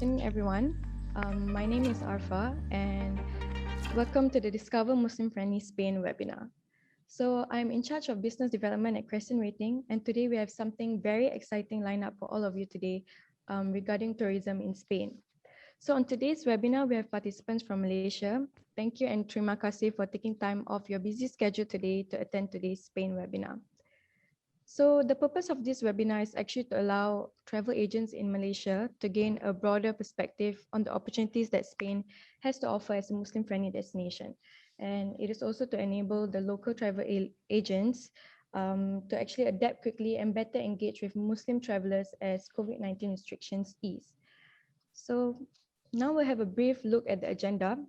afternoon, everyone. My name is Arfa, and welcome to the Discover Muslim Friendly Spain webinar. So I'm in charge of business development at Crescent Rating, and today we have something very exciting lined up for all of you today regarding tourism in Spain. So on today's webinar, we have participants from Malaysia. Thank you and terima kasih for taking time off your busy schedule today to attend today's Spain webinar. So the purpose of this webinar is actually to allow travel agents in Malaysia to gain a broader perspective on the opportunities that Spain has to offer as a Muslim-friendly destination. And it is also to enable the local travel agents to actually adapt quickly and better engage with Muslim travelers as COVID-19 restrictions ease. So now we'll have a brief look at the agenda.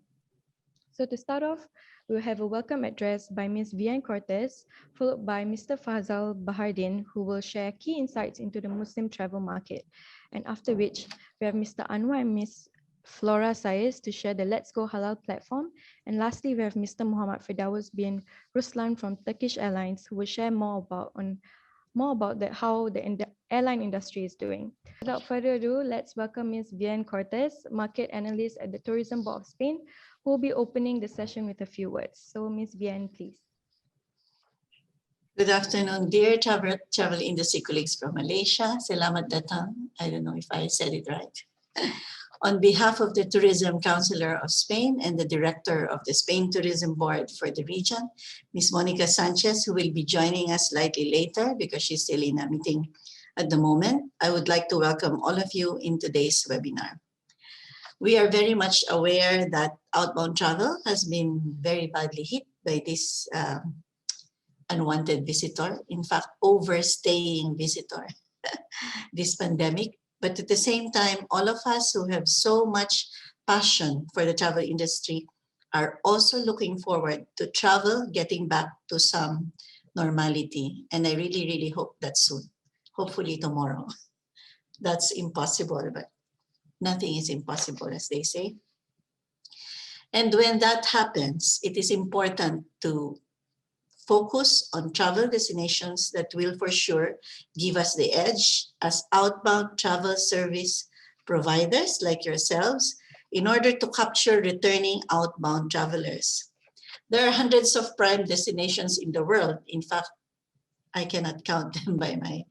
So to start off, we'll have a welcome address by Ms. Vian Cortez, followed by Mr. Fazal Bahardin, who will share key insights into the Muslim travel market. And after which, we have Mr. Anwar and Ms. Flora Saez to share the Let's Go Halal platform. And lastly, we have Mr. Muhammad Firdaus bin Ruslan from Turkish Airlines, who will share more about how the airline industry is doing. Without further ado, let's welcome Ms. Vian Cortez, market analyst at the Tourism Board of Spain, who will be opening the session with a few words. So Ms. Vian, please. Good afternoon, dear travel industry colleagues from Malaysia. Selamat datang. I don't know if I said it right. On behalf of the Tourism Councilor of Spain and the Director of the Spain Tourism Board for the region, Ms. Monica Sanchez, who will be joining us slightly later because she's still in a meeting at the moment, I would like to welcome all of you in today's webinar. We are very much aware that outbound travel has been very badly hit by this unwanted visitor, in fact, overstaying visitor, this pandemic. But at the same time, all of us who have so much passion for the travel industry are also looking forward to travel getting back to some normality. And I really, really hope that soon, hopefully tomorrow. That's impossible, but nothing is impossible, as they say. And when that happens, it is important to focus on travel destinations that will for sure give us the edge as outbound travel service providers like yourselves in order to capture returning outbound travelers. There are hundreds of prime destinations in the world. In fact, I cannot count them by my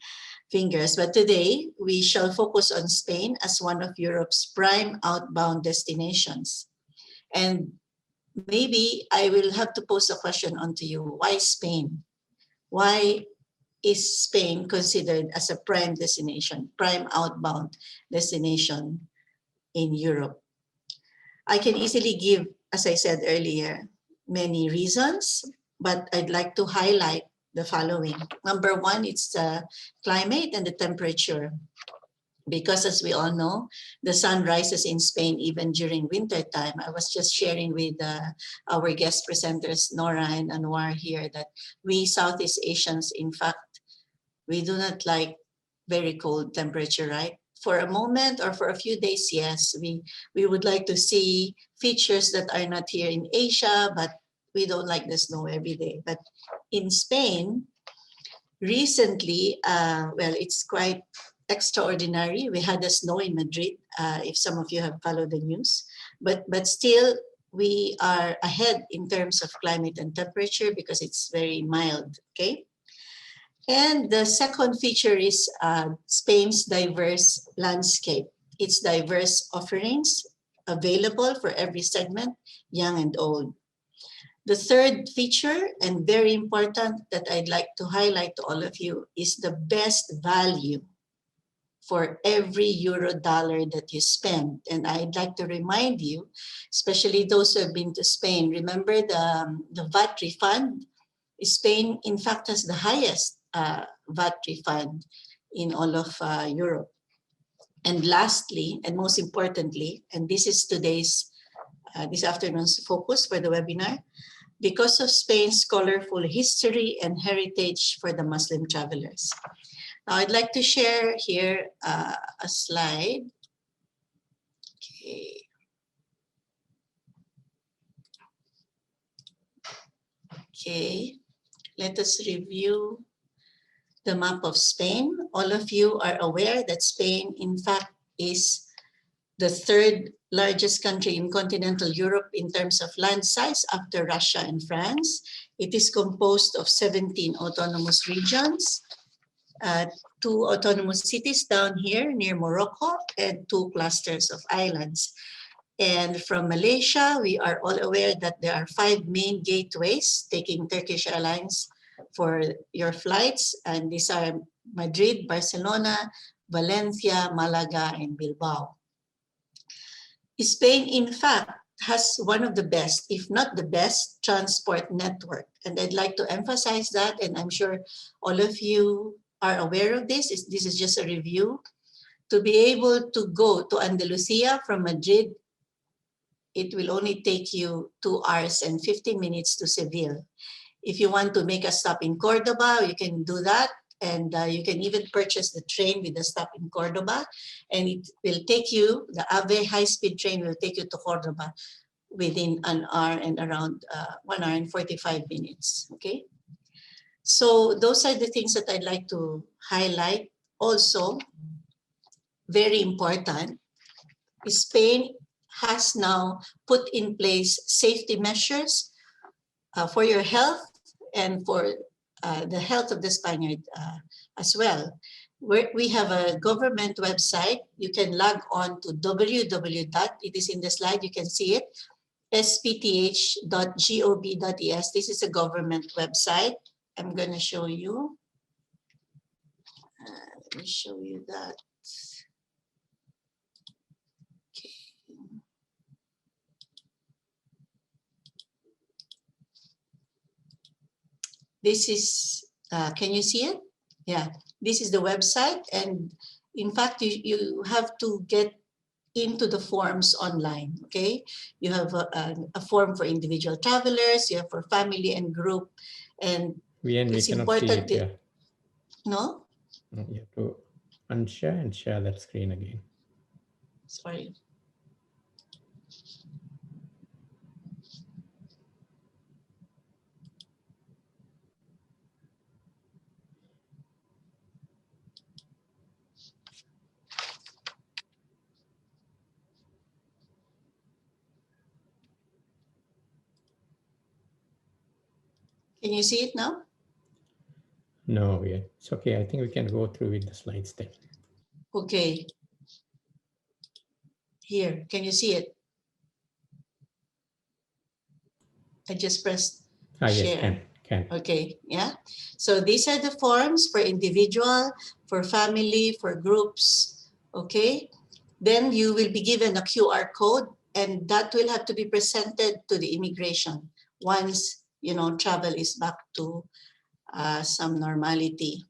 fingers, but today we shall focus on Spain as one of Europe's prime outbound destinations. And maybe I will have to pose a question onto you. Why Spain? Why is Spain considered as a prime destination, prime outbound destination in Europe? I can easily give, as I said earlier, many reasons, but I'd like to highlight the following. Number one, it's the climate and the temperature. Because as we all know, the sun rises in Spain even during winter time. I was just sharing with our guest presenters, Nora and Anwar here, that we Southeast Asians, in fact, we do not like very cold temperature, right? For a moment or for a few days, yes, we would like to see features that are not here in Asia, but we don't like the snow every day. But in Spain, recently, well, it's quite extraordinary. We had the snow in Madrid, if some of you have followed the news, but still we are ahead in terms of climate and temperature because it's very mild, okay? And the second feature is Spain's diverse landscape. Its diverse offerings available for every segment, young and old. The third feature, and very important, that I'd like to highlight to all of you is the best value for every euro dollar that you spend. And I'd like to remind you, especially those who have been to Spain, remember the VAT refund? Spain, in fact, has the highest VAT refund in all of Europe. And lastly, and most importantly, and this is today's, this afternoon's focus for the webinar, because of Spain's colorful history and heritage for the Muslim travelers. Now, I'd like to share here a slide. Okay. Okay, let us review the map of Spain. All of you are aware that Spain, in fact, is the third largest country in continental Europe in terms of land size after Russia and France. It is composed of 17 autonomous regions, 2 autonomous cities down here near Morocco, and 2 clusters of islands. And from Malaysia, we are all aware that there are 5 main gateways taking Turkish Airlines for your flights. And these are Madrid, Barcelona, Valencia, Malaga, and Bilbao. Spain, in fact, has one of the best, if not the best, transport network. And I'd like to emphasize that, and I'm sure all of you are aware of this. This is just a review. To be able to go to Andalusia from Madrid, it will only take you 2 hours and 50 minutes to Seville. If you want to make a stop in Cordoba, you can do that. And you can even purchase the train with a stop in Cordoba. And it will take you, the AVE high-speed train will take you to Cordoba within an hour and around 1 hour and 45 minutes, okay? So those are the things that I'd like to highlight. Also, very important, Spain has now put in place safety measures for your health and for the health of the Spaniard as well. We have a government website. You can log on to www. It is in the slide, you can see it, spth.gov.es. This is a government website. I'm going to show you. Let me show you that. Okay. This is, can you see it? Yeah, this is the website. And in fact, you have to get into the forms online, okay? You have a form for individual travelers, you have for family and group. And it's important. See it, no? You have to unshare and share that screen again. Sorry. Can you see it now? No, it's okay. I think we can go through with the slides then. Okay. Here, can you see it? I just pressed share. Yes, can. Okay, yeah. So these are the forms for individual, for family, for groups, okay? Then you will be given a QR code, and that will have to be presented to the immigration once, you know, travel is back to some normality.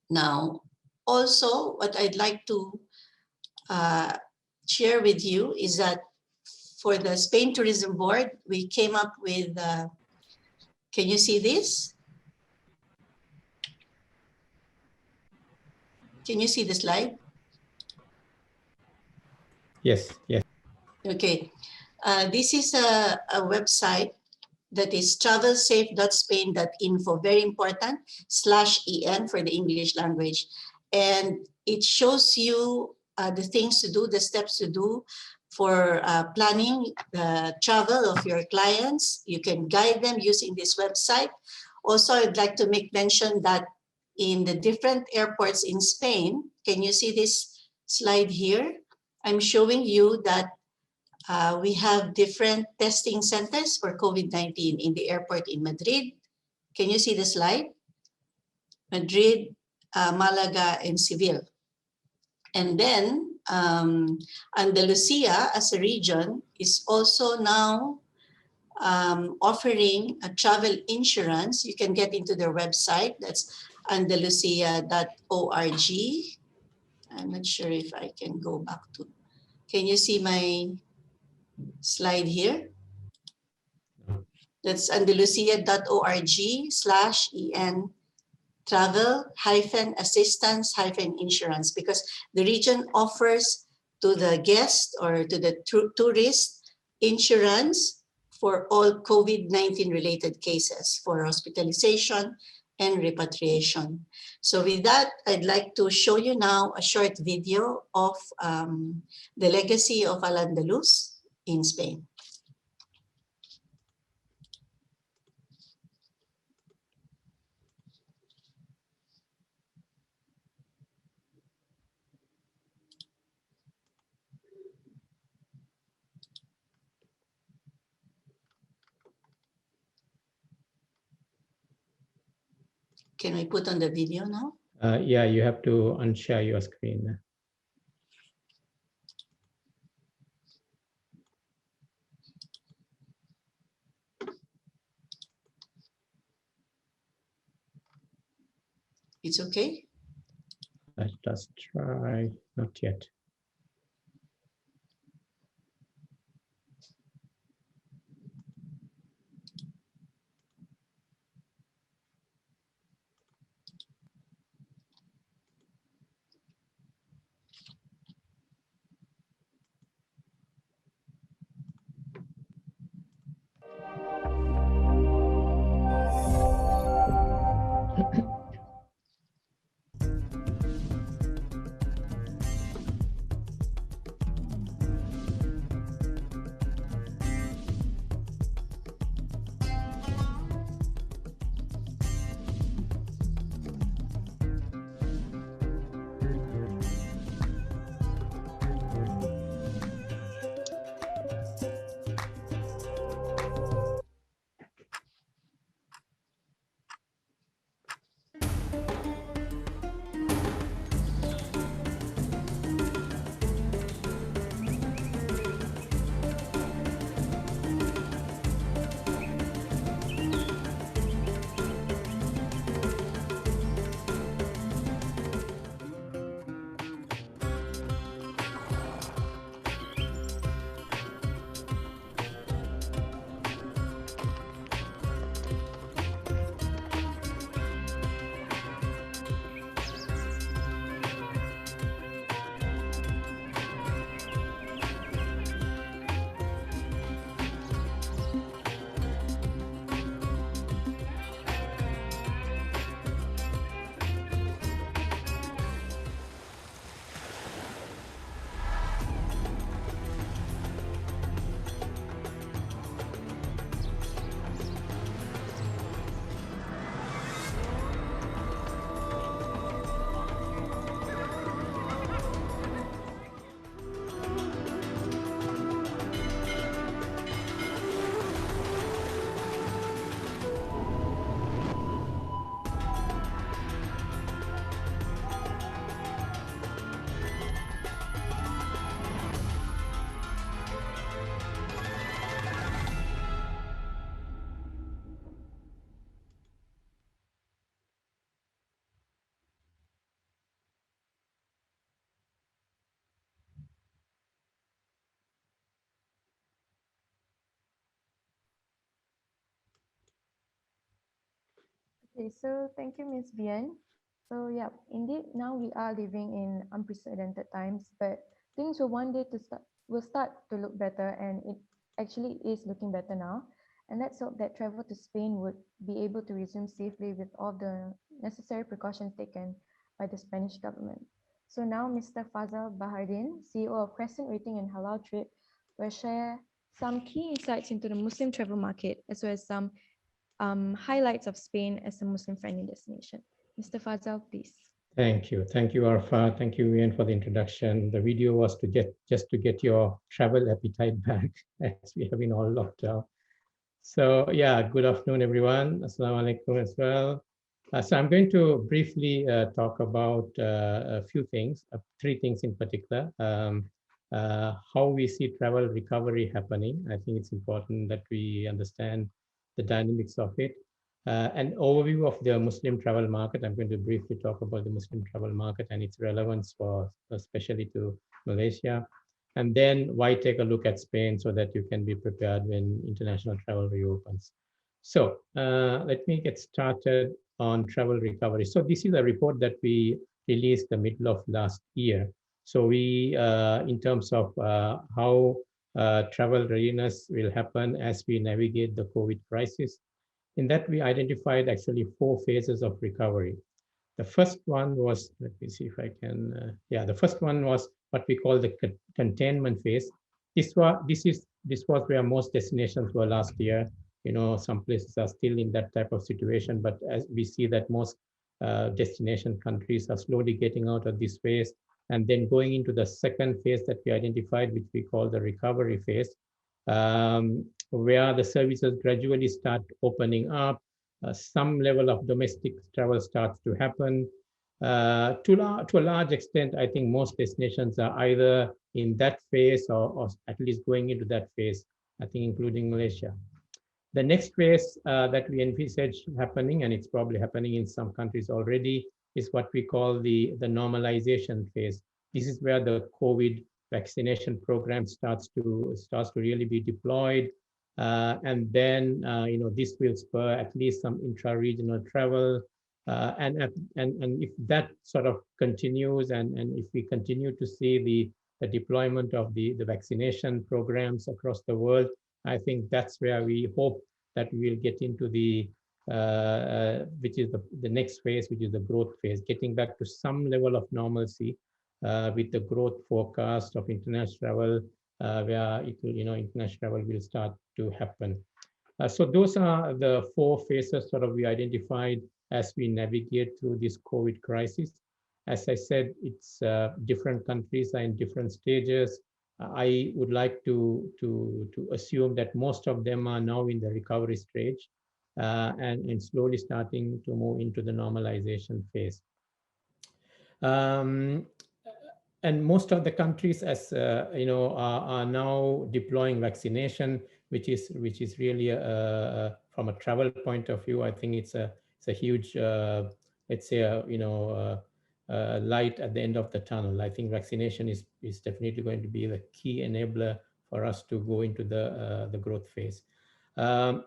Now, also what I'd like to share with you is that for the Spain Tourism Board, we came up with, can you see this? Can you see the slide? Yes. Okay. This is a website that is travelsafe.spain.info, very important, /en for the English language. And it shows you the things to do, the steps to do for planning the travel of your clients. You can guide them using this website. Also, I'd like to make mention that in the different airports in Spain, can you see this slide here? I'm showing you that we have different testing centers for COVID-19 in the airport in Madrid. Can you see the slide? Madrid, Malaga, and Seville. And then Andalusia as a region is also now offering a travel insurance. You can get into their website. That's andalusia.org. I'm not sure if I can go back to, can you see my slide here? That's andalusia.org/en travel-assistance-insurance, because the region offers to the guest or to the tourist insurance for all COVID-19 related cases, for hospitalization and repatriation. So with that, I'd like to show you now a short video of the legacy of Al-Andalus in Spain. Can we put on the video now? Yeah, you have to unshare your screen. It's okay? Let us try. Not yet. Okay, so thank you, Ms. Vian. So yeah, indeed, now we are living in unprecedented times, but things will start to look better, and it actually is looking better now. And let's hope that travel to Spain would be able to resume safely with all the necessary precautions taken by the Spanish government. So now, Mr. Fazal Bahardin, CEO of Crescent Rating and Halal Trip, will share some key insights into the Muslim travel market, as well as some highlights of Spain as a Muslim-friendly destination. Mr. Fazal, please. Thank you. Thank you, Arfa. Thank you, Ian, for the introduction. The video was to get your travel appetite back as we have been all locked out. So yeah, good afternoon, everyone. Assalamu alaikum as well. So I'm going to briefly talk about a few things, three things in particular. How we see travel recovery happening. I think it's important that we understand the dynamics of it. An overview of the Muslim travel market. I'm going to briefly talk about the Muslim travel market and its relevance for, especially to Malaysia. And then why take a look at Spain so that you can be prepared when international travel reopens. So let me get started on travel recovery. So this is a report that we released the middle of last year. So we, in terms of how travel readiness will happen as we navigate the COVID crisis. In that, we identified actually 4 phases of recovery. The first one was, let me see if I can, the first one was what we call the containment phase. This was where most destinations were last year. Some places are still in that type of situation, but as we see that most destination countries are slowly getting out of this phase and then going into the second phase that we identified, which we call the recovery phase, where the services gradually start opening up. Some level of domestic travel starts to happen. To a large extent, I think most destinations are either in that phase or at least going into that phase, I think including Malaysia. The next phase that we envisage happening, and it's probably happening in some countries already, is what we call the normalization phase. This is where the COVID vaccination program starts to really be deployed, and then this will spur at least some intra-regional travel, and if that sort of continues, and if we continue to see the deployment of the vaccination programs across the world, I think that's where we hope that we'll get into which is the next phase, which is the growth phase, getting back to some level of normalcy with the growth forecast of international travel, where international travel will start to happen. So those are the 4 phases sort of we identified as we navigate through this COVID crisis. As I said, it's different countries are in different stages. I would like to assume that most of them are now in the recovery stage and slowly starting to move into the normalization phase. And most of the countries, as are now deploying vaccination, which is really from a travel point of view. I think it's a huge, let's say, light at the end of the tunnel. I think vaccination is definitely going to be the key enabler for us to go into the growth phase. How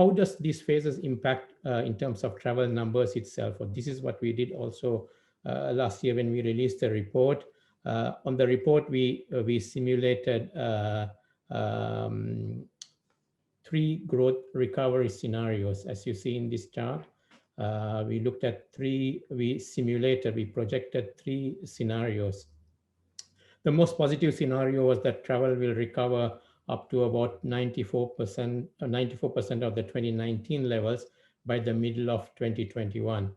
does these phases impact in terms of travel numbers itself? Or this is what we did also last year when we released the report. On the report, we simulated 3 growth recovery scenarios, as you see in this chart. We looked at we projected 3 scenarios. The most positive scenario was that travel will recover up to about 94% of the 2019 levels by the middle of 2021.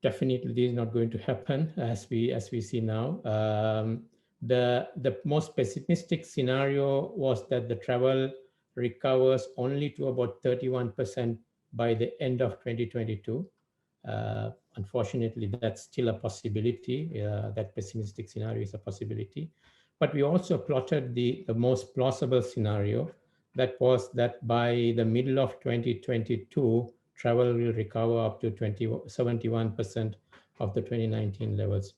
Definitely, this is not going to happen as we see now. The most pessimistic scenario was that the travel recovers only to about 31% by the end of 2022. Unfortunately, that's still a possibility. That pessimistic scenario is a possibility. But we also plotted the most plausible scenario, that was that by the middle of 2022, travel will recover up to 71% of the 2019 levels.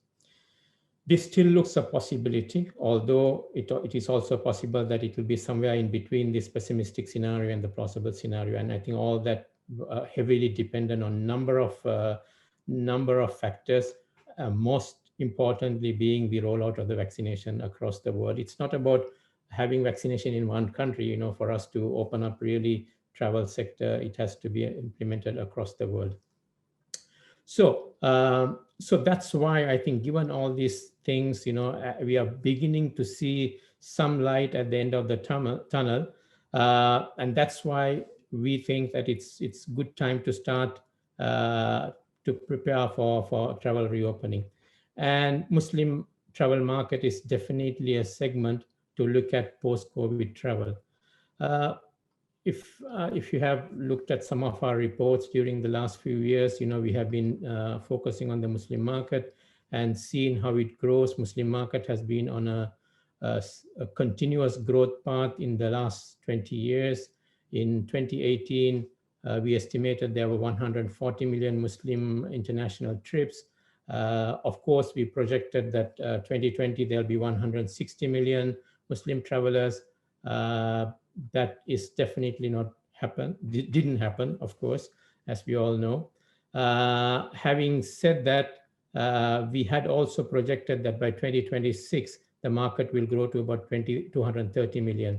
This still looks a possibility, although it is also possible that it will be somewhere in between this pessimistic scenario and the plausible scenario. And I think all that heavily dependent on number of factors, most importantly being the rollout of the vaccination across the world. It's not about having vaccination in one country, for us to open up really travel sector. It has to be implemented across the world. So that's why I think, given all these things, we are beginning to see some light at the end of the tunnel, and that's why we think that it's good time to start to prepare for travel reopening. And Muslim travel market is definitely a segment to look at post-COVID travel. If you have looked at some of our reports during the last few years, we have been focusing on the Muslim market and seeing how it grows. Muslim market has been on a continuous growth path in the last 20 years. In 2018, we estimated there were 140 million Muslim international trips. Of course, we projected that 2020 there'll be 160 million Muslim travelers. That is definitely not didn't happen, of course, as we all know. Having said that, we had also projected that by 2026, the market will grow to about 230 million.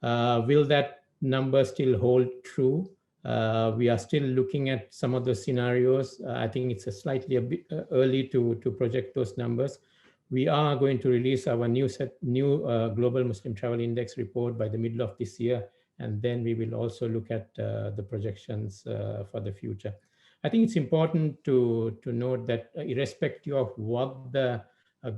Will that numbers still hold true. We are still looking at some of the scenarios. I think it's a bit early to project those numbers. We are going to release our new Global Muslim Travel Index report by the middle of this year, and then we will also look at the projections for the future. I think it's important to note that irrespective of what the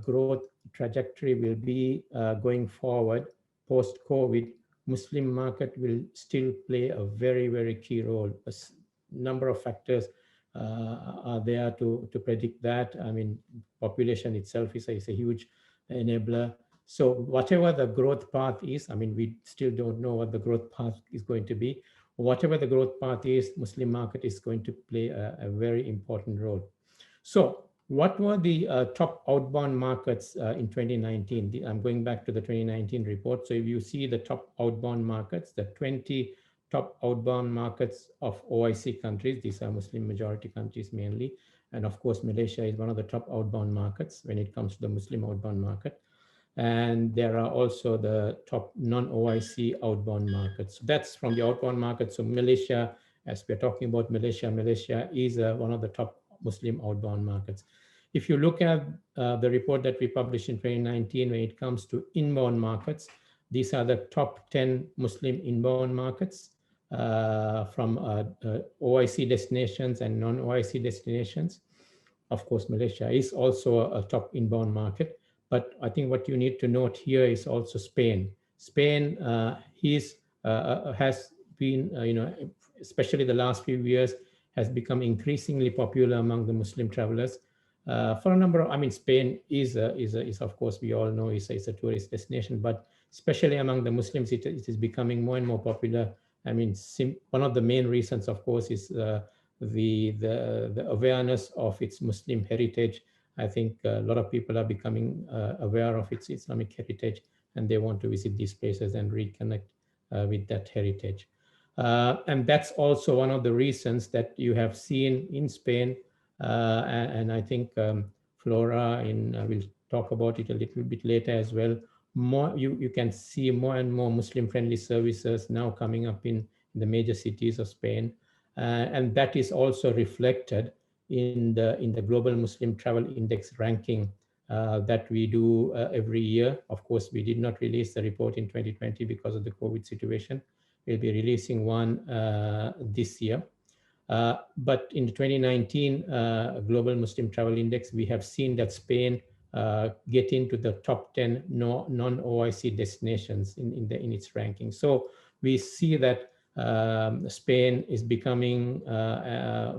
growth trajectory will be going forward post-COVID, Muslim market will still play a very, very key role. Number of factors are there to predict that. I mean, population itself is a huge enabler. So whatever the growth path is, I mean, we still don't know what the growth path is going to be. Whatever the growth path is, Muslim market is going to play a very important role. So what were the top outbound markets in 2019? I'm going back to the 2019 report. So if you see the top outbound markets, the 20 top outbound markets of OIC countries, these are Muslim majority countries mainly. And of course, Malaysia is one of the top outbound markets when it comes to the Muslim outbound market. And there are also the top non-OIC outbound markets. So that's from the outbound market. So Malaysia, as we're talking about Malaysia is one of the top Muslim outbound markets. If you look at the report that we published in 2019, when it comes to inbound markets, these are the top 10 Muslim inbound markets from OIC destinations and non-OIC destinations. Of course, Malaysia is also a top inbound market. But I think what you need to note here is also Spain. Spain has been, especially the last few years, has become increasingly popular among the Muslim travelers for a number of. I mean, Spain is of course, we all know is a tourist destination, but especially among the Muslims, it is becoming more and more popular. I mean, one of the main reasons, of course, is the awareness of its Muslim heritage. I think a lot of people are becoming aware of its Islamic heritage, and they want to visit these places and reconnect with that heritage. And that's also one of the reasons that you have seen in Spain, and I think Flora will talk about it a little bit later as well. You can see more and more Muslim-friendly services now coming up in the major cities of Spain, and that is also reflected in the Global Muslim Travel Index ranking that we do every year. Of course, we did not release the report in 2020 because of the COVID situation. We'll be releasing one this year. But in the 2019 Global Muslim Travel Index, we have seen that Spain get into the top 10 non-OIC destinations in its ranking. So we see that Spain is becoming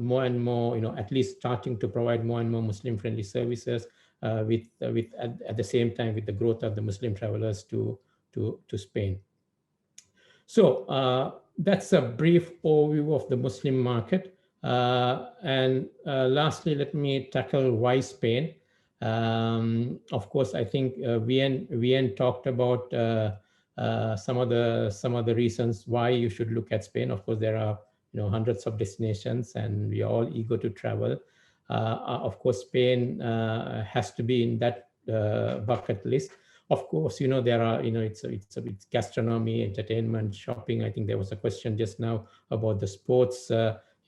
more and more, at least starting to provide more and more Muslim-friendly services at the same time with the growth of the Muslim travelers to Spain. So that's a brief overview of the Muslim market. And lastly, let me tackle why Spain. Of course, I think Vian talked about some of the reasons why you should look at Spain. Of course, there are hundreds of destinations, and we are all eager to travel. Of course, Spain has to be in that bucket list. Of course, there are it's gastronomy, entertainment, shopping. I think there was a question just now about the sports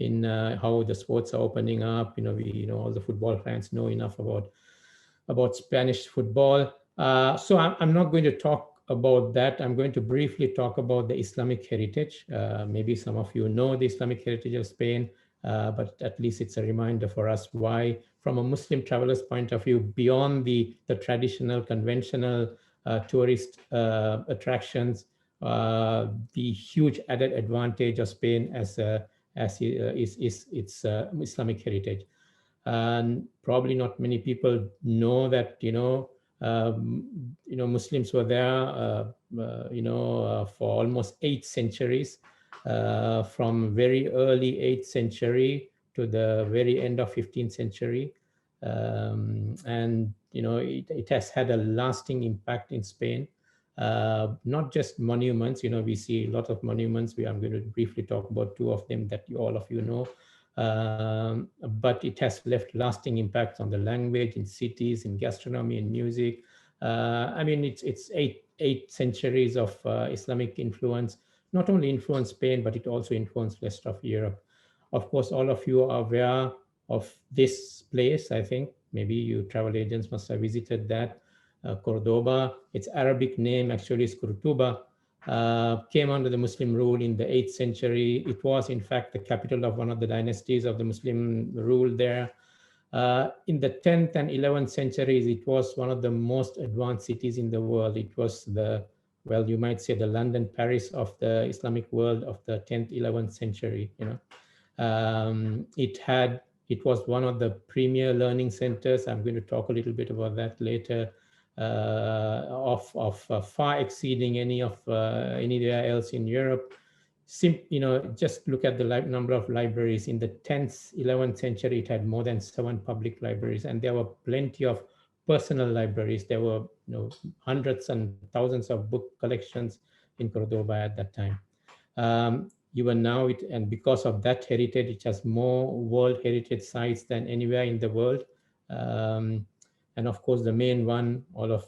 in how the sports are opening up. All the football fans know enough about Spanish football. So I'm not going to talk about that. I'm going to briefly talk about the Islamic heritage. Maybe some of you know the Islamic heritage of Spain, but at least it's a reminder for us why, from a Muslim traveler's point of view, beyond the traditional, conventional tourist attractions, the huge added advantage of Spain is its Islamic heritage. And probably not many people know that Muslims were there for almost 8 centuries, from very early 8th century to the very end of 15th century, and it has had a lasting impact in Spain. Not just monuments, we see a lot of monuments. I'm going to briefly talk about 2 of them that all of you know. But it has left lasting impacts on the language, in cities, in gastronomy, in music. I mean, it's 8 centuries of Islamic influence not only influenced Spain, but it also influenced rest of Europe. Of course, all of you are aware of this place. I think maybe you travel agents must have visited that. Cordoba, its Arabic name actually is Kurtuba, came under the Muslim rule in the 8th century. It was, in fact, the capital of one of the dynasties of the Muslim rule there. In the 10th and 11th centuries, it was one of the most advanced cities in the world. It was the, well, you might say the London, Paris of the Islamic world of the 10th, 11th century. It was one of the premier learning centers. I'm going to talk a little bit about that later. Of far exceeding anywhere else in Europe. Just look at the number of libraries. In the 10th, 11th century, it had more than 7 public libraries, and there were plenty of personal libraries. There were hundreds and thousands of book collections in Cordoba at that time. Even now, and because of that heritage, it has more World Heritage sites than anywhere in the world. And of course, the main one, all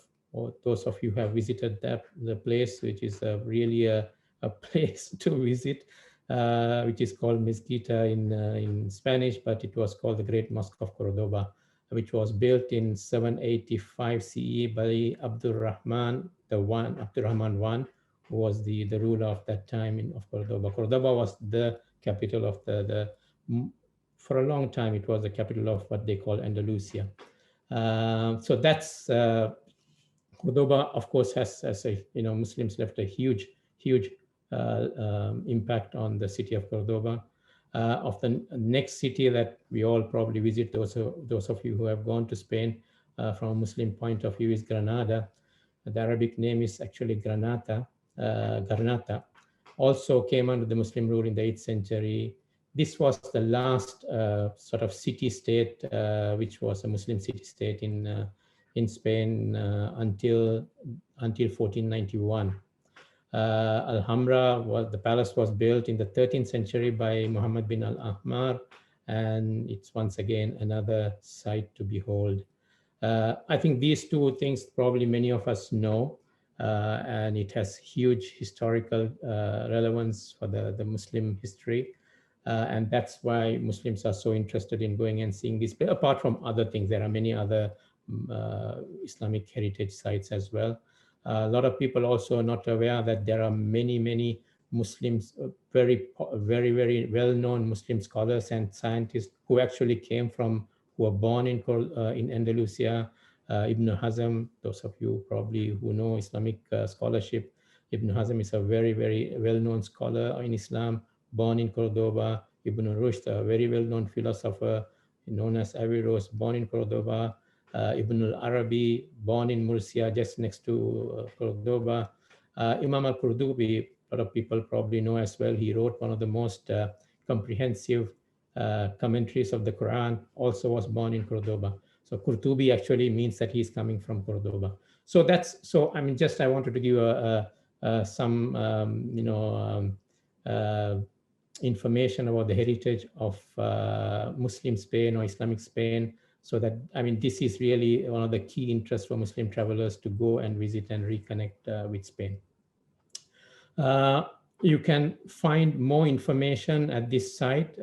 those of you who have visited the place, which is really a place to visit, which is called Mezquita in Spanish, but it was called the Great Mosque of Cordoba, which was built in 785 CE by Abdurrahman I, who was the ruler of that time of Cordoba. Cordoba was the capital of for a long time, it was the capital of what they call Andalusia. So that's Cordoba, of course, has Muslims left a huge impact on the city of Cordoba. Of the next city that we all probably visit, those of you who have gone to Spain from a Muslim point of view, is Granada. The Arabic name is actually Granata. Also came under the Muslim rule in the 8th century. This was the last sort of city-state, which was a Muslim city-state in Spain until 1491. Alhambra, the palace was built in the 13th century by Muhammad bin al-Ahmar, and it's once again another sight to behold. I think these two things probably many of us know, and it has huge historical relevance for the Muslim history. And that's why Muslims are so interested in going and seeing this. But apart from other things, there are many other Islamic heritage sites as well. A lot of people also are not aware that there are many Muslims, very well-known Muslim scholars and scientists who actually who were born in Andalusia. Ibn Hazm, those of you probably who know Islamic scholarship, Ibn Hazm is a very well-known scholar in Islam, born in Cordoba. Ibn Rushd, a very well-known philosopher known as Averroes, born in Cordoba. Ibn al-Arabi, born in Murcia, just next to Cordoba. Imam al-Qurtubi, a lot of people probably know as well. He wrote one of the most comprehensive commentaries of the Quran, also was born in Cordoba. So Qurtubi actually means that he's coming from Cordoba. So I mean, I wanted to give some, information about the heritage of Muslim Spain or Islamic Spain. So that, I mean, this is really one of the key interests for Muslim travelers to go and visit and reconnect with Spain. You can find more information at this site,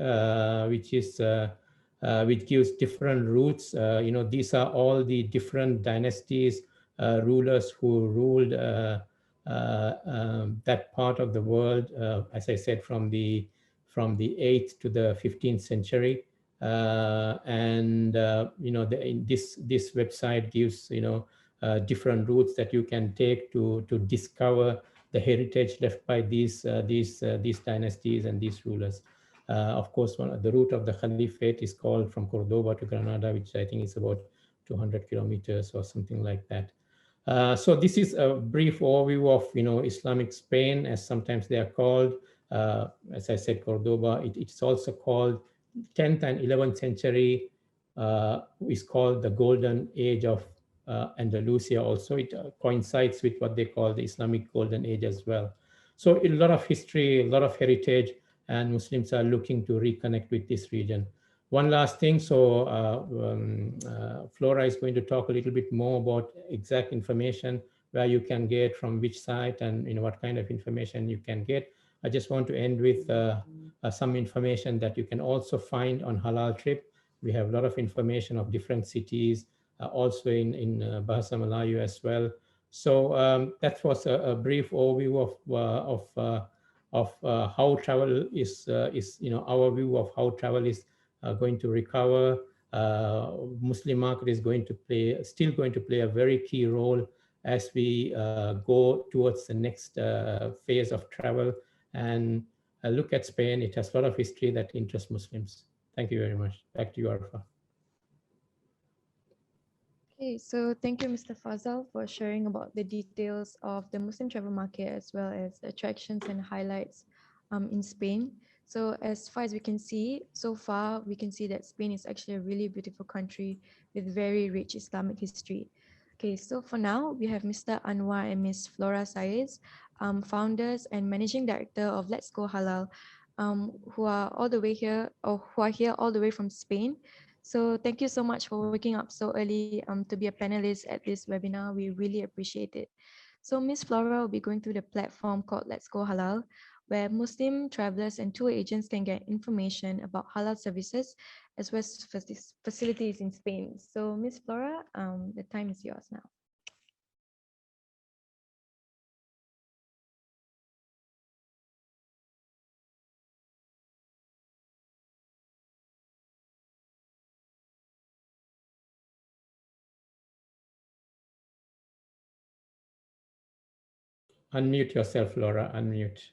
which gives different routes. These are all the different dynasties, rulers who ruled that part of the world, as I said, from the 8th to the 15th century. This website gives different routes that you can take to discover the heritage left by these dynasties and these rulers. Of course, the route of the Caliphate is called from Cordoba to Granada, which I think is about 200 kilometers or something like that. So this is a brief overview of Islamic Spain, as sometimes they are called. As I said, Cordoba. It's also called 10th and 11th century is called the Golden Age of Andalusia. Also, it coincides with what they call the Islamic Golden Age as well. So a lot of history, a lot of heritage, and Muslims are looking to reconnect with this region. One last thing, so Flora is going to talk a little bit more about exact information where you can get from which site and what kind of information you can get. I just want to end with some information that you can also find on Halal Trip. We have a lot of information of different cities, also in Bahasa Melayu as well. So that was a brief overview of how travel is our view of how travel is going to recover. Muslim market is still going to play a very key role as we go towards the next phase of travel. And look at Spain, it has a lot of history that interests Muslims. Thank you very much. Back to you, Arfa. Okay, so thank you, Mr. Fazal, for sharing about the details of the Muslim travel market as well as attractions and highlights in Spain. So as far as we can see, so far, we can see that Spain is actually a really beautiful country with very rich Islamic history. Okay, so for now, we have Mr. Anwar and Ms. Flora Saez, founders and managing director of Let's Go Halal, who are all the way here, or who are here all the way from Spain. So thank you so much for waking up so early to be a panelist at this webinar. We really appreciate it. So Ms. Flora will be going through the platform called Let's Go Halal, where Muslim travelers and tour agents can get information about halal services as well as facilities in Spain. So Ms. Flora, the time is yours now. Unmute yourself, Laura, unmute.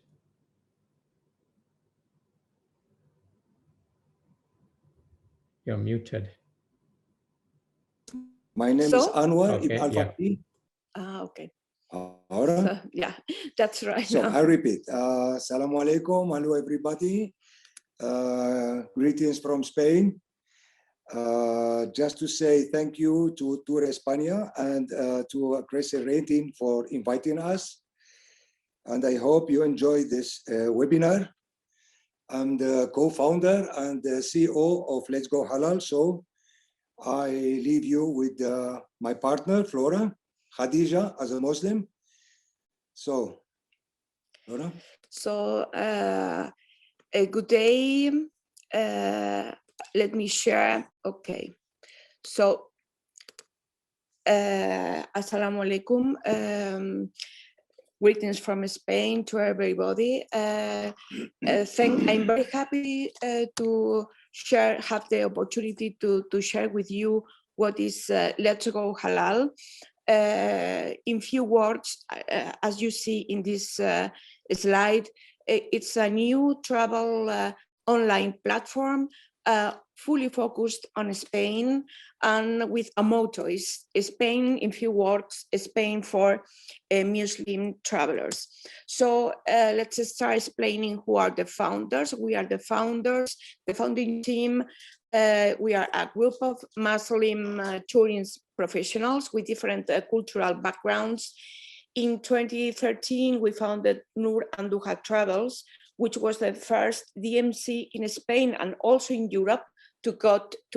You're muted. My name is Anwar Okay, Ibn Al-Fatih. Okay. All right. So, yeah, that's right. So now. I repeat, Assalamu alaikum, hello everybody. Greetings from Spain. Just to say thank you to Tour España and to Crescent Rating for inviting us. And I hope you enjoy this webinar. I'm the co-founder and the CEO of Let's Go Halal. So I leave you with my partner, Flora, Khadija, as a Muslim. So, Flora? So, a good day. Let me share. Okay. So, Assalamu alaikum. Greetings from Spain to everybody. I'm very happy to have the opportunity to share with you what is Let's Go Halal. In few words, as you see in this slide, it's a new travel online platform fully focused on Spain and with a motto is Spain, in few words, Spain for Muslim travelers. So let's start explaining who are the founders. We are the founders, the founding team. We are a group of Muslim tourism professionals with different cultural backgrounds. In 2013, we founded Nur Anduja Travels, which was the first DMC in Spain and also in Europe to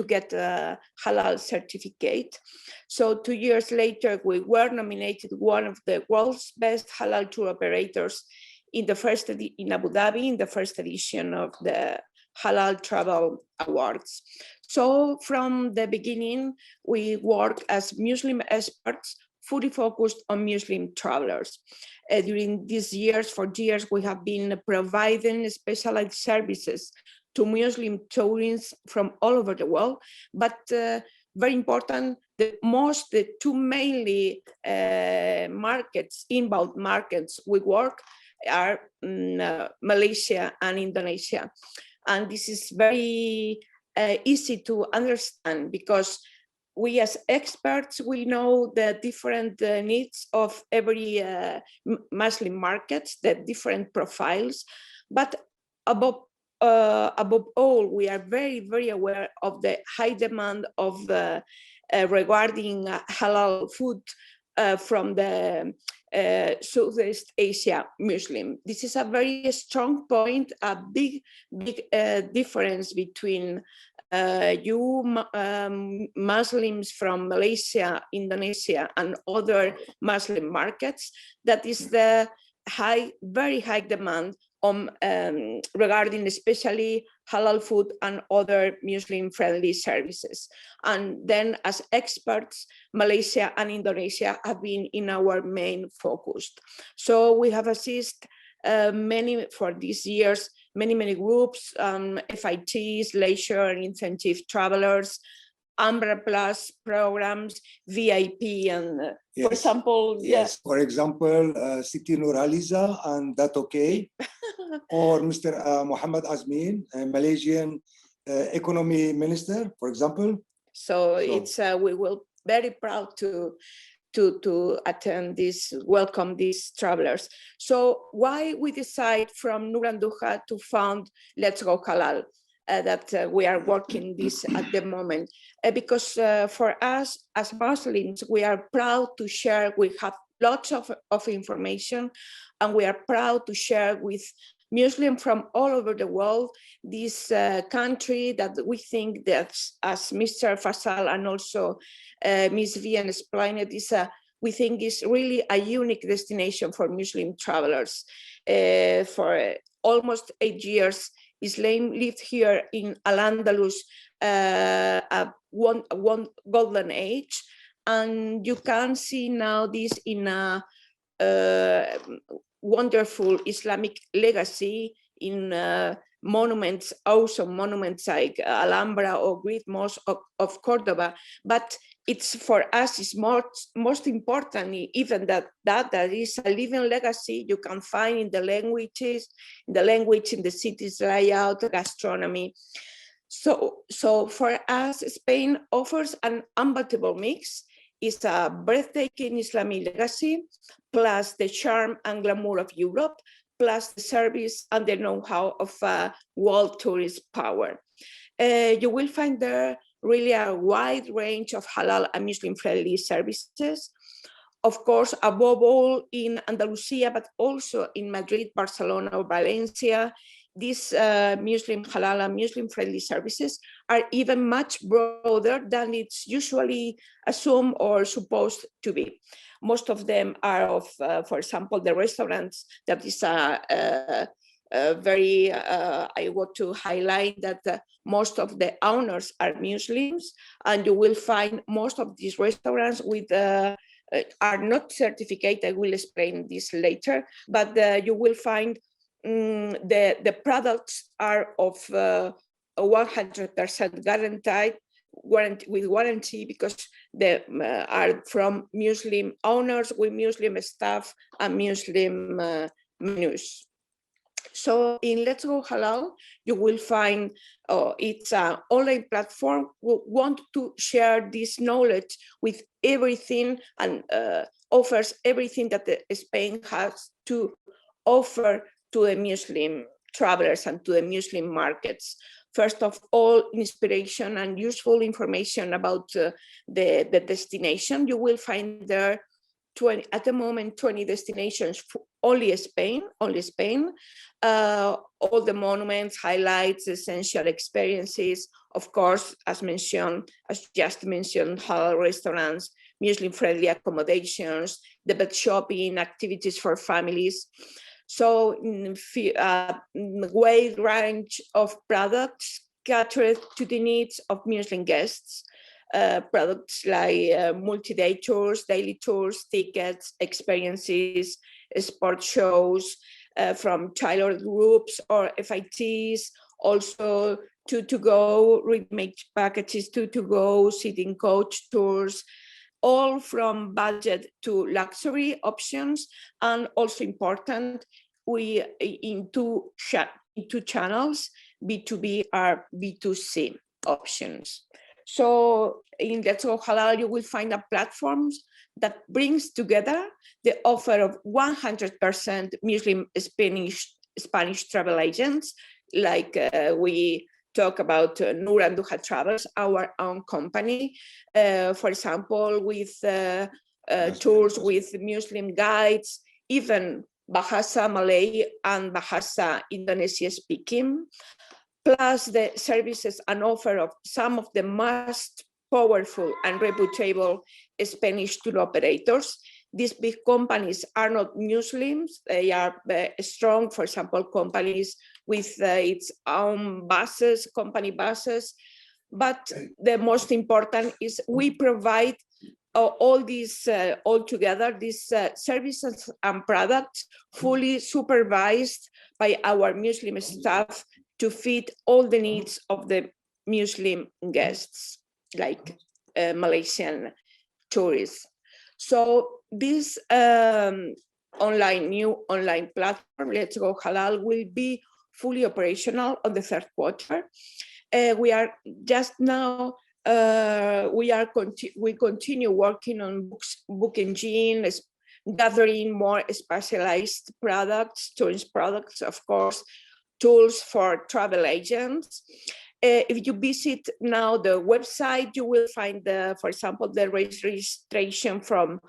get a halal certificate. So 2 years later, we were nominated one of the world's best halal tour operators in Abu Dhabi in the first edition of the Halal Travel Awards. So from the beginning, we work as Muslim experts, fully focused on Muslim travelers. During these years, for years, we have been providing specialized services to Muslim tourists from all over the world. But very important, the two mainly markets, inbound markets we work are Malaysia and Indonesia. And this is very easy to understand because we as experts, we know the different needs of every Muslim markets, the different profiles, but above all, we are very, very aware of the high demand of regarding halal food from the Southeast Asia Muslim. This is a very strong point, a big difference between Muslims from Malaysia, Indonesia, and other Muslim markets. That is the very high demand regarding especially halal food and other Muslim-friendly services. And then as experts, Malaysia and Indonesia have been in our main focus. So we have assisted for these years, many groups, FITs, leisure and incentive travelers, Umbrella Plus programs, VIP, and for example, yes. For example, Siti Nurhaliza and Dato K, or Mr. Muhammad Azmin, a Malaysian economy minister, for example. So it's we will very proud to attend this, welcome these travelers. So why we decide from Nur and Duha to found Let's Go Halal? That we are working this at the moment, because for us as Muslims, we are proud to share. We have lots of information, and we are proud to share with Muslims from all over the world this country that we think that, as Mr. Fasal and also Ms. Vian explained, we think is really a unique destination for Muslim travelers. For almost 8 years, Islam lived here in Al-Andalus, one golden age, and you can see now this in a wonderful Islamic legacy in monuments, also monuments like Alhambra or Great Mosque of Cordoba. But it's for us is most important, even that is a living legacy you can find in the languages, in the city's layout, gastronomy. So for us, Spain offers an unbeatable mix. It's a breathtaking Islamic legacy, plus the charm and glamour of Europe, plus the service and the know-how of world tourist power. You will find there really a wide range of halal and Muslim-friendly services. Of course, above all in Andalusia, but also in Madrid, Barcelona, or Valencia, these Muslim halal and Muslim-friendly services are even much broader than it's usually assumed or supposed to be. Most of them are of, for example, the restaurants. That is very, I want to highlight that most of the owners are Muslims, and you will find most of these restaurants with are not certificate. I will explain this later, but you will find the products are of 100% guaranteed with warranty, because they are from Muslim owners with Muslim staff and Muslim menus. So in Let's Go Halal, you will find it's an online platform. We want to share this knowledge with everything and offers everything that Spain has to offer to the Muslim travelers and to the Muslim markets. First of all, inspiration and useful information about the destination. You will find there 20, at the moment, 20 destinations, only Spain. All the monuments, highlights, essential experiences, of course, as just mentioned, halal restaurants, Muslim-friendly accommodations, the bed shopping, activities for families. So wide range of products catered to the needs of Muslim guests. Products like multi-day tours, daily tours, tickets, experiences, sport shows from tailored groups or FITs, also to-go, ready-made packages, to-go, sitting coach tours, all from budget to luxury options, and also important, we in two channels, B2B or B2C options. So in Let's Go Halal, you will find a platform that brings together the offer of 100% Muslim Spanish travel agents, like we talk about Nur and Duha Travels, our own company, for example, with tours with Muslim guides, even Bahasa Malay and Bahasa Indonesia speaking, plus the services and offer of some of the most powerful and reputable Spanish tour operators. these big companies are not Muslims. They are strong, for example, companies with its own buses, company buses. But the most important is we provide all these all together, these services and products fully supervised by our Muslim staff to fit all the needs of the Muslim guests, like Malaysian tourists. So this new online platform, Let's Go Halal, will be fully operational on the third quarter. We are just now, we continue working on book engine, gathering more specialized products, tourist products, of course, tools for travel agents. If you visit now the website, you will find, for example, the registration for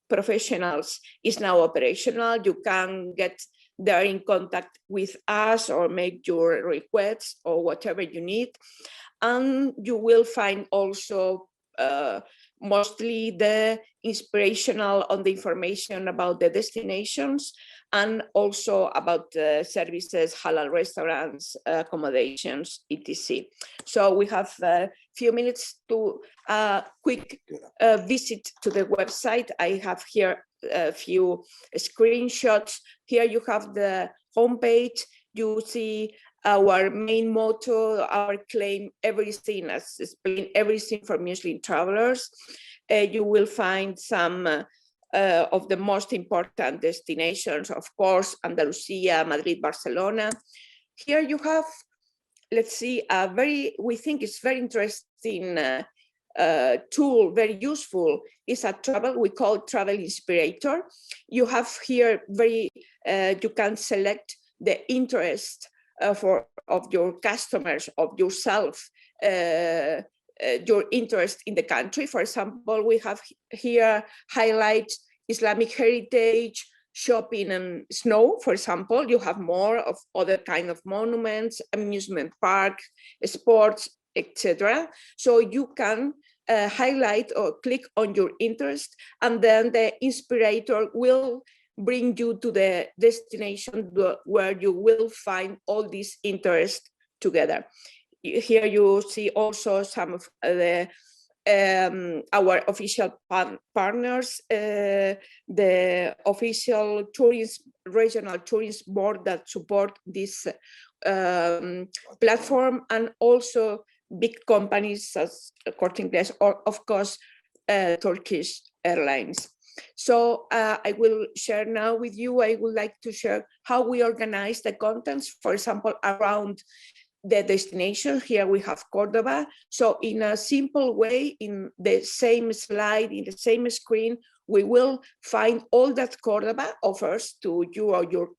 professionals is now operational. You can get there in contact with us or make your requests or whatever you need. And you will find also mostly the inspirational on the information about the destinations and also about the services, halal restaurants, accommodations, etc. So we have a few minutes to quick visit to the website. I have here a few screenshots. Here you have the homepage. You see our main motto, our claim, everything, as explained, everything for Muslim travelers. You will find some of the most important destinations, of course, Andalusia, Madrid, Barcelona. Here you have, let's see, we think it's very interesting tool, very useful, is a travel, we call Travel Inspirator. You have here you can select the interest of your customers, of yourself, your interest in the country. For example, we have here highlight Islamic heritage, shopping and snow, for example. You have more of other kind of monuments, amusement park, sports, etc. So you can highlight or click on your interest, and then the inspirator will bring you to the destination where you will find all these interests together. Here you see also some of the our official partners, the official regional tourism board that support this platform, and also big companies as Corte Inglés, or of course Turkish Airlines. So I will share now with you, I would like to share how we organize the contents, for example, around the destination. Here we have Cordoba. So in a simple way, in the same slide, in the same screen, we will find all that Cordoba offers to you or your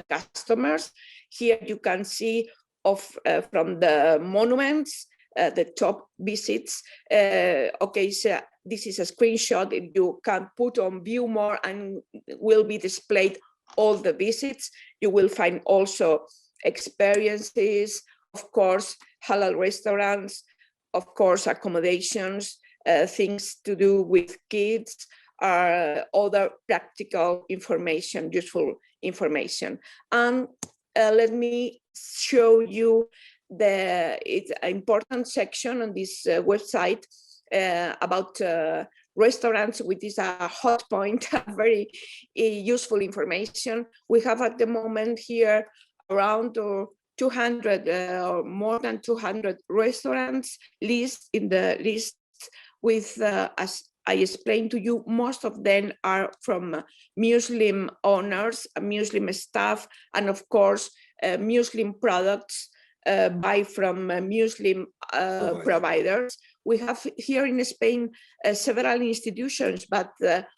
customers. Here you can see from the monuments, the top visits. Okay, so this is a screenshot. If you can put on view more and will be displayed all the visits. You will find also experiences, of course, halal restaurants, of course, accommodations, things to do with kids, other practical information, useful information. And let me show you it's an important section on this website about restaurants, which is a hot point, very useful information. We have at the moment here around 200 or more than 200 restaurants list in the list with, as I explained to you, most of them are from Muslim owners, Muslim staff, and of course, Muslim products buy from Muslim providers. We have here in Spain several institutions, but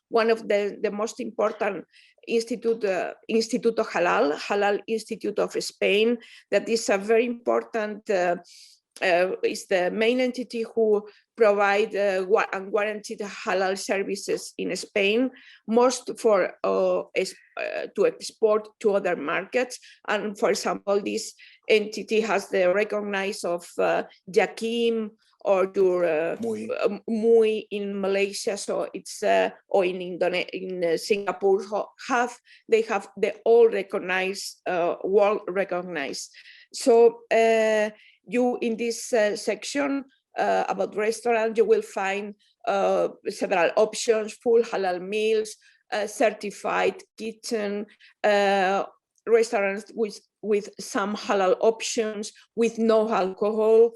one of the most important Instituto Halal, Halal Institute of Spain, that is a very important, is the main entity who provide unguaranteed halal services in Spain, most for to export to other markets. And for example, this entity has the recognize of Jakim or your Muy. mui in Malaysia, so it's or in Indonesia, in Singapore, they have the all recognized, world recognized. So you in this section about restaurants, you will find several options: full halal meals, certified kitchen, restaurants with some halal options, with no alcohol,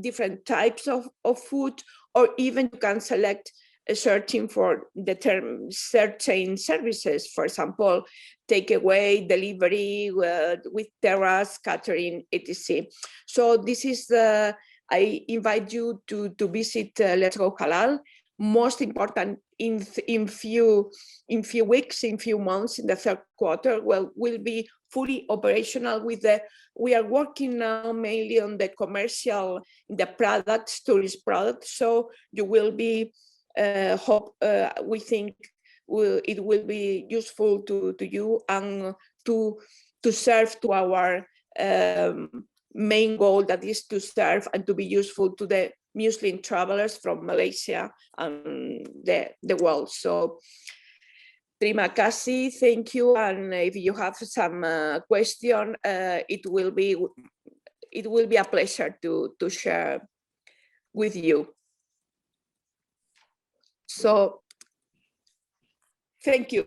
different types of food, or even you can select searching for the term certain services, for example, takeaway, delivery, with terrace, catering, etc. So this is I invite you to visit Let's Go Halal. Most important, in few weeks, in few months, in the third quarter, will be fully operational with the. We are working now mainly on the commercial, the products, tourist products. So you will be, we think it will be useful to you and to serve to our main goal, that is to serve and to be useful to the Muslim travelers from Malaysia and the world. So terima kasih, thank you, and if you have some question, it will be a pleasure to share with you. So thank you.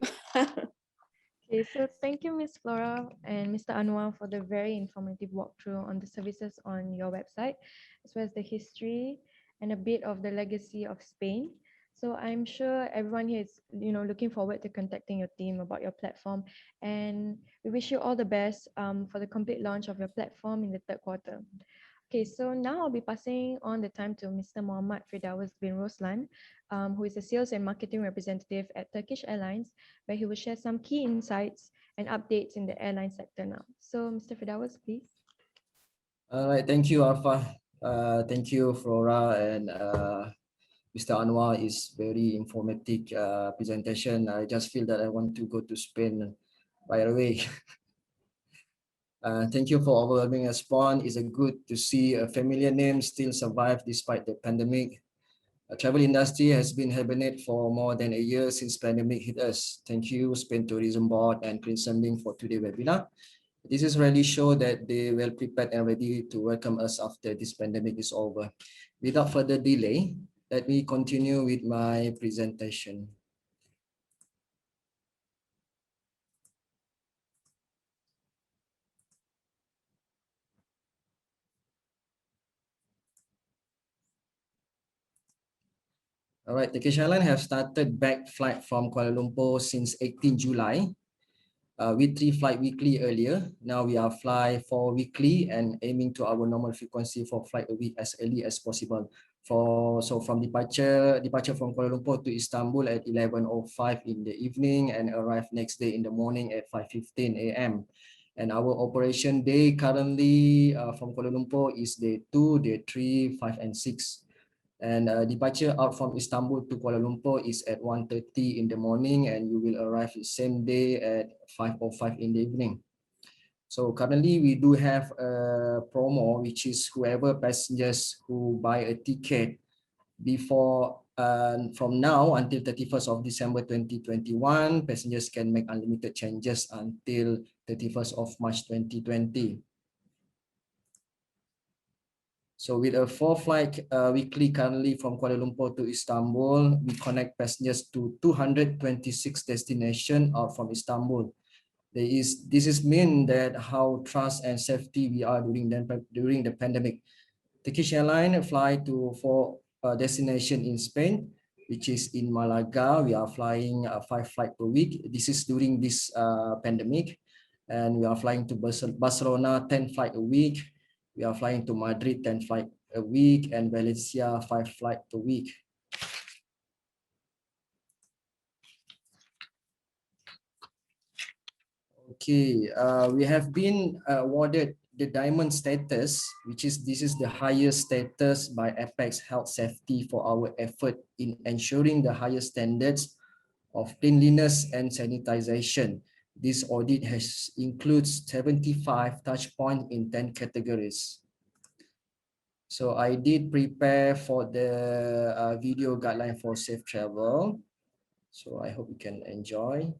Okay, so thank you, Ms. Flora and Mr. Anwar, for the very informative walkthrough on the services on your website, as well as the history and a bit of the legacy of Spain. So I'm sure everyone here is, looking forward to contacting your team about your platform, and we wish you all the best for the complete launch of your platform in the third quarter. Okay, so now I'll be passing on the time to Mr. Muhammad Firdaus bin Roslan, who is a sales and marketing representative at Turkish Airlines, where he will share some key insights and updates in the airline sector now. So, Mr. Firdaus, please. All right, thank you, Alpha. Thank you, Flora, and Mr. Anwar. Is very informative presentation. I just feel that I want to go to Spain right away. Thank you for overwhelming response. It's good to see a familiar name still survive despite the pandemic. The travel industry has been hibernate for more than a year since pandemic hit us. Thank you, Spain Tourism Board and Crimson Link, for today's webinar. This is really show that they well prepared and ready to welcome us after this pandemic is over. Without further delay, let me continue with my presentation. All right, Turkish Airlines have started back flight from Kuala Lumpur since 18 July. We 3 flight weekly earlier. Now we are fly 4 weekly and aiming to our normal frequency for flight a week as early as possible. So from departure from Kuala Lumpur to Istanbul at 11:05 in the evening and arrive next day in the morning at 5:15 a.m. And our operation day currently from Kuala Lumpur is day 2, day 3, 5, and 6. And departure out from Istanbul to Kuala Lumpur is at 1:30 in the morning, and you will arrive the same day at 5:05 in the evening. So currently we do have a promo, which is whoever passengers who buy a ticket before from now until 31st of December 2021, passengers can make unlimited changes until 31st of March 2020. So with a 4 flight weekly currently from Kuala Lumpur to Istanbul, we connect passengers to 226 destinations out from Istanbul. This is mean that how trust and safety we are during the pandemic. Turkish Airlines fly to 4 destinations in Spain, which is in Malaga. We are flying 5 flights per week. This is during this pandemic. And we are flying to Barcelona 10 flights a week. We are flying to Madrid 10 flights a week and Valencia 5 flights per week. Okay, we have been awarded the diamond status, this is the highest status by Apex Health Safety for our effort in ensuring the highest standards of cleanliness and sanitization. This audit includes 75 touch points in 10 categories. So I did prepare for the video guideline for safe travel. So I hope you can enjoy.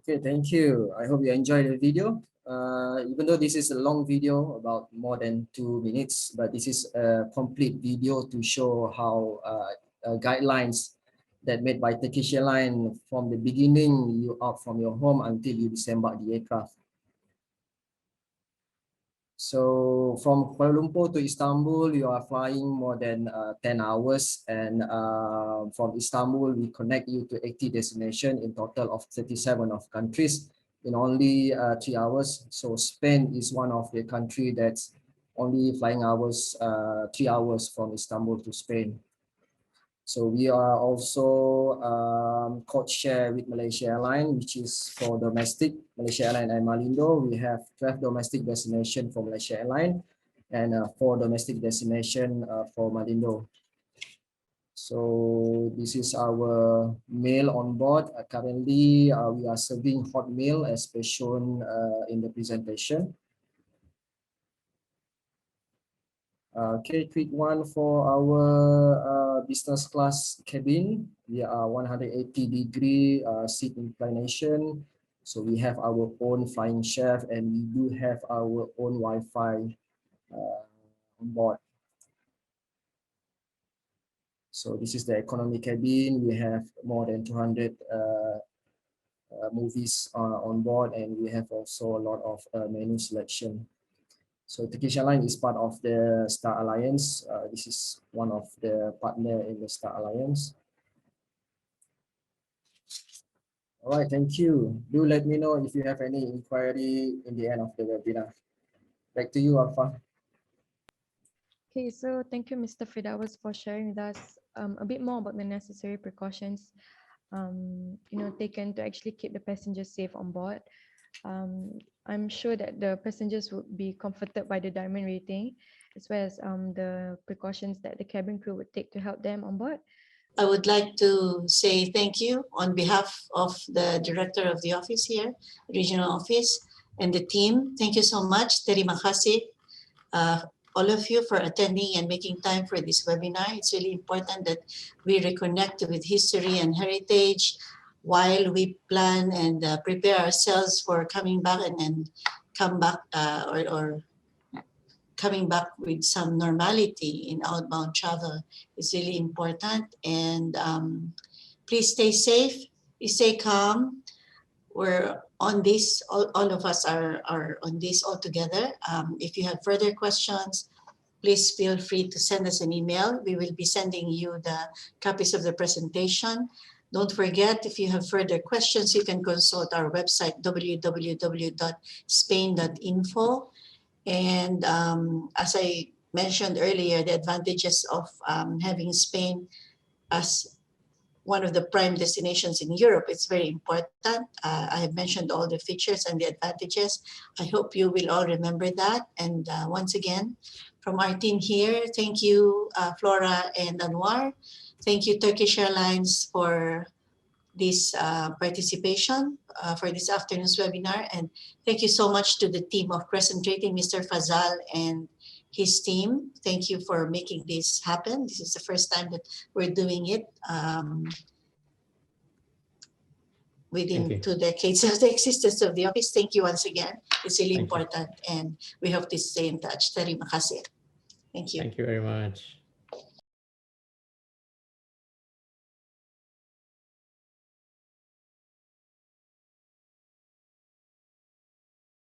Okay, thank you. I hope you enjoyed the video. Even though this is a long video, about more than 2 minutes, but this is a complete video to show how guidelines that made by Turkish Airlines from the beginning, you out from your home until you disembark the aircraft. So from Kuala Lumpur to Istanbul, you are flying more than 10 hours. And from Istanbul, we connect you to 80 destinations in total of 37 of countries in only 3 hours. So Spain is one of the country that's only flying hours, 3 hours from Istanbul to Spain. So we are also code share with Malaysia Airlines, which is for domestic, Malaysia Airlines and Malindo. We have 12 domestic destinations for Malaysia Airlines and 4 domestic destinations for Malindo. So this is our meal on board. Currently, we are serving hot meal as per shown in the presentation. Okay, quick one for our business class cabin. We are 180-degree seat inclination. So we have our own flying chef and we do have our own Wi-Fi on board. So this is the economy cabin. We have more than 200 movies on board, and we have also a lot of menu selection. So Turkish Airlines is part of the Star Alliance. This is one of the partner in the Star Alliance. All right, thank you. Do let me know if you have any inquiry in the end of the webinar. Back to you, Alpha. Okay, so thank you, Mr. Firdaus, for sharing with us a bit more about the necessary precautions taken to actually keep the passengers safe on board. I'm sure that the passengers would be comforted by the diamond rating, as well as the precautions that the cabin crew would take to help them on board. I would like to say thank you on behalf of the director of the office here, regional office, and the team. Thank you so much. Terima kasih all of you for attending and making time for this webinar. It's really important that we reconnect with history and heritage while we plan and prepare ourselves for coming back and come back or coming back with some normality in outbound travel is really important. And please stay safe, stay calm. We're on this, all of us are on this all together. If you have further questions, please feel free to send us an email. We will be sending you the copies of the presentation. Don't forget, if you have further questions, you can consult our website, www.spain.info. And as I mentioned earlier, the advantages of having Spain as one of the prime destinations in Europe, it's very important. I have mentioned all the features and the advantages. I hope you will all remember that. And once again, from our team here, thank you, Flora and Anwar. Thank you, Turkish Airlines, for this participation for this afternoon's webinar. And thank you so much to the team of Crescent Rating, Mr. Fazal and his team. Thank you for making this happen. This is the first time that we're doing it within 2 decades of the existence of the office. Thank you once again. It's really important, and we hope to stay in touch. Terima kasih. Thank you. Thank you very much.